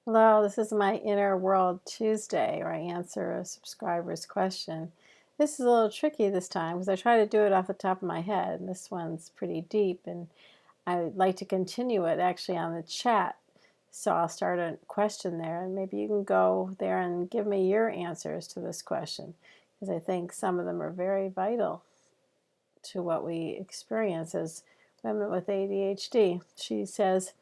Hello, this is my Inner World Tuesday, where I answer a subscriber's question. This is a little tricky this time because I try to do it off the top of my head, and this one's pretty deep, and I'd like to continue it actually on the chat. So I'll start a question there, and maybe you can go there and give me your answers to this question, because I think some of them are very vital to what we experience as women with ADHD. She says,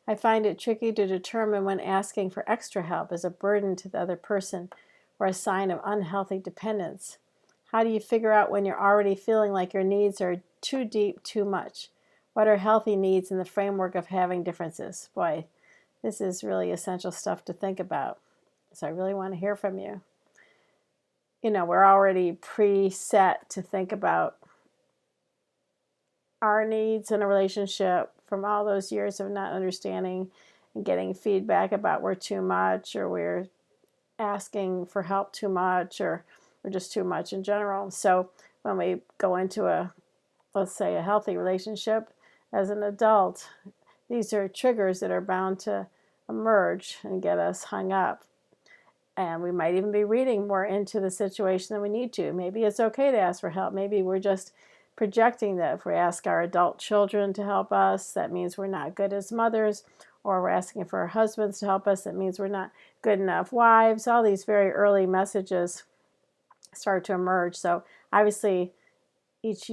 I find it tricky to determine when asking for extra help is a burden to the other person or a sign of unhealthy dependence. How do you figure out when you're already feeling like your needs are too deep, too much? What are healthy needs in the framework of having differences? Boy, this is really essential stuff to think about. So I really want to hear from you. We're already preset to think about our needs in a relationship from all those years of not understanding and getting feedback about we're too much, or we're asking for help too much, or we're just too much in general. So when we go into let's say, a healthy relationship as an adult, these are triggers that are bound to emerge and get us hung up. And we might even be reading more into the situation than we need to. Maybe it's okay to ask for help. Maybe we're just projecting that if we ask our adult children to help us, that means we're not good as mothers, or we're asking for our husbands to help us, that means we're not good enough wives. All these very early messages start to emerge. So obviously each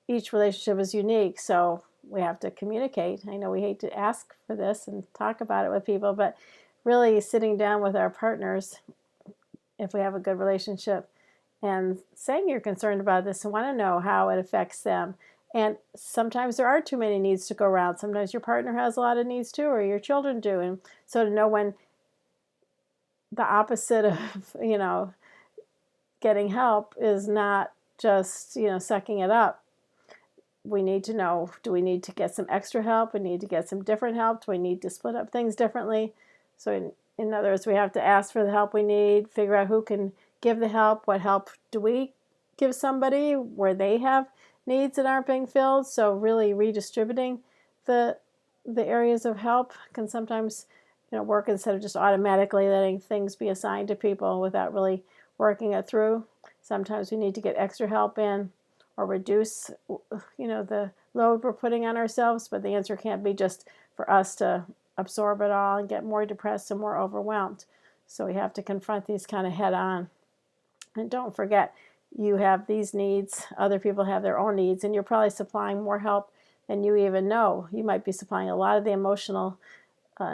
relationship is unique, so we have to communicate. I know we hate to ask for this and talk about it with people, but really sitting down with our partners, if we have a good relationship, and saying you're concerned about this and want to know how it affects them. And sometimes there are too many needs to go around. Sometimes your partner has a lot of needs too, or your children do. And so to know when the opposite of, getting help is not just, sucking it up. We need to know, do we need to get some extra help? We need to get some different help. Do we need to split up things differently? So in other words, we have to ask for the help we need, figure out who can give the help, what help do we give somebody where they have needs that aren't being filled. So really redistributing the areas of help can sometimes work, instead of just automatically letting things be assigned to people without really working it through. Sometimes we need to get extra help in, or reduce the load we're putting on ourselves, but the answer can't be just for us to absorb it all and get more depressed and more overwhelmed. So we have to confront these kind of head on. And don't forget, you have these needs, other people have their own needs, and you're probably supplying more help than you even know. You might be supplying a lot of the emotional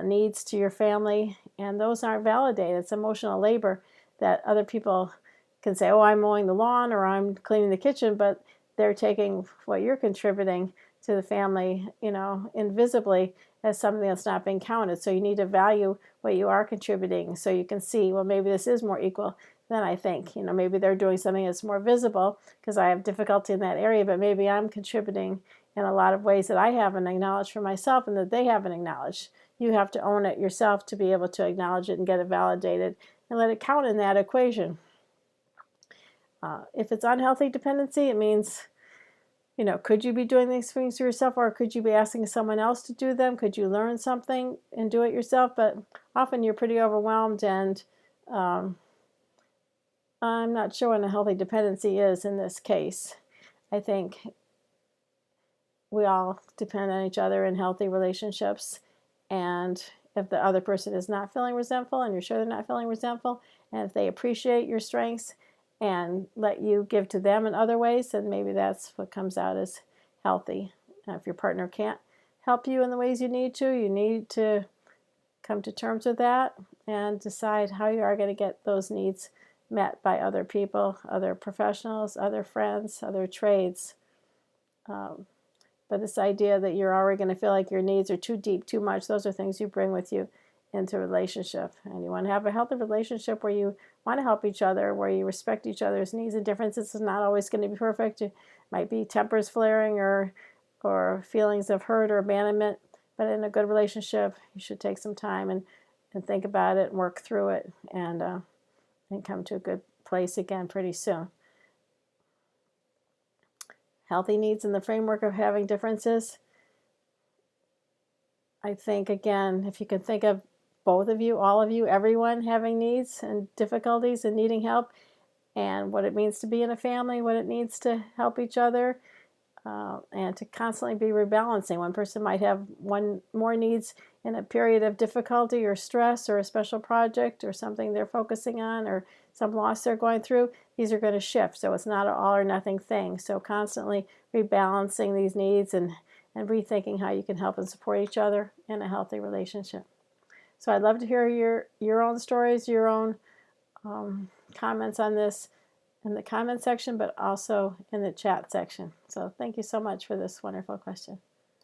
needs to your family, and those aren't validated. It's emotional labor that other people can say, oh, I'm mowing the lawn or I'm cleaning the kitchen, but they're taking what you're contributing to the family, invisibly, as something that's not being counted. So you need to value what you are contributing, so you can see, well, maybe this is more equal than I think. Maybe they're doing something that's more visible because I have difficulty in that area, but maybe I'm contributing in a lot of ways that I haven't acknowledged for myself and that they haven't acknowledged. You have to own it yourself to be able to acknowledge it and get it validated and let it count in that equation. If it's unhealthy dependency, it means, could you be doing these things for yourself, or could you be asking someone else to do them? Could you learn something and do it yourself? But often you're pretty overwhelmed, and I'm not sure what a healthy dependency is in this case. I think we all depend on each other in healthy relationships, and if the other person is not feeling resentful and you're sure they're not feeling resentful, and if they appreciate your strengths and let you give to them in other ways, then maybe that's what comes out as healthy. If your partner can't help you in the ways you need to come to terms with that and decide how you are going to get those needs met by other people, other professionals, other friends, other trades. But this idea that you're already going to feel like your needs are too deep, too much, those are things you bring with you into a relationship. And you want to have a healthy relationship where you want to help each other, where you respect each other's needs and differences. It's not always going to be perfect. It might be tempers flaring or feelings of hurt or abandonment. But in a good relationship, you should take some time and think about it and work through it, and come to a good place again pretty soon. Healthy needs in the framework of having differences. I think, again, if you can think of both of you, all of you, everyone having needs and difficulties and needing help, and what it means to be in a family, what it needs to help each other, and to constantly be rebalancing. One person might have one more needs in a period of difficulty or stress or a special project or something they're focusing on or some loss they're going through. These are going to shift, so it's not an all or nothing thing. So constantly rebalancing these needs and rethinking how you can help and support each other in a healthy relationship. So I'd love to hear your own stories, your own comments on this in the comment section, but also in the chat section. So thank you so much for this wonderful question.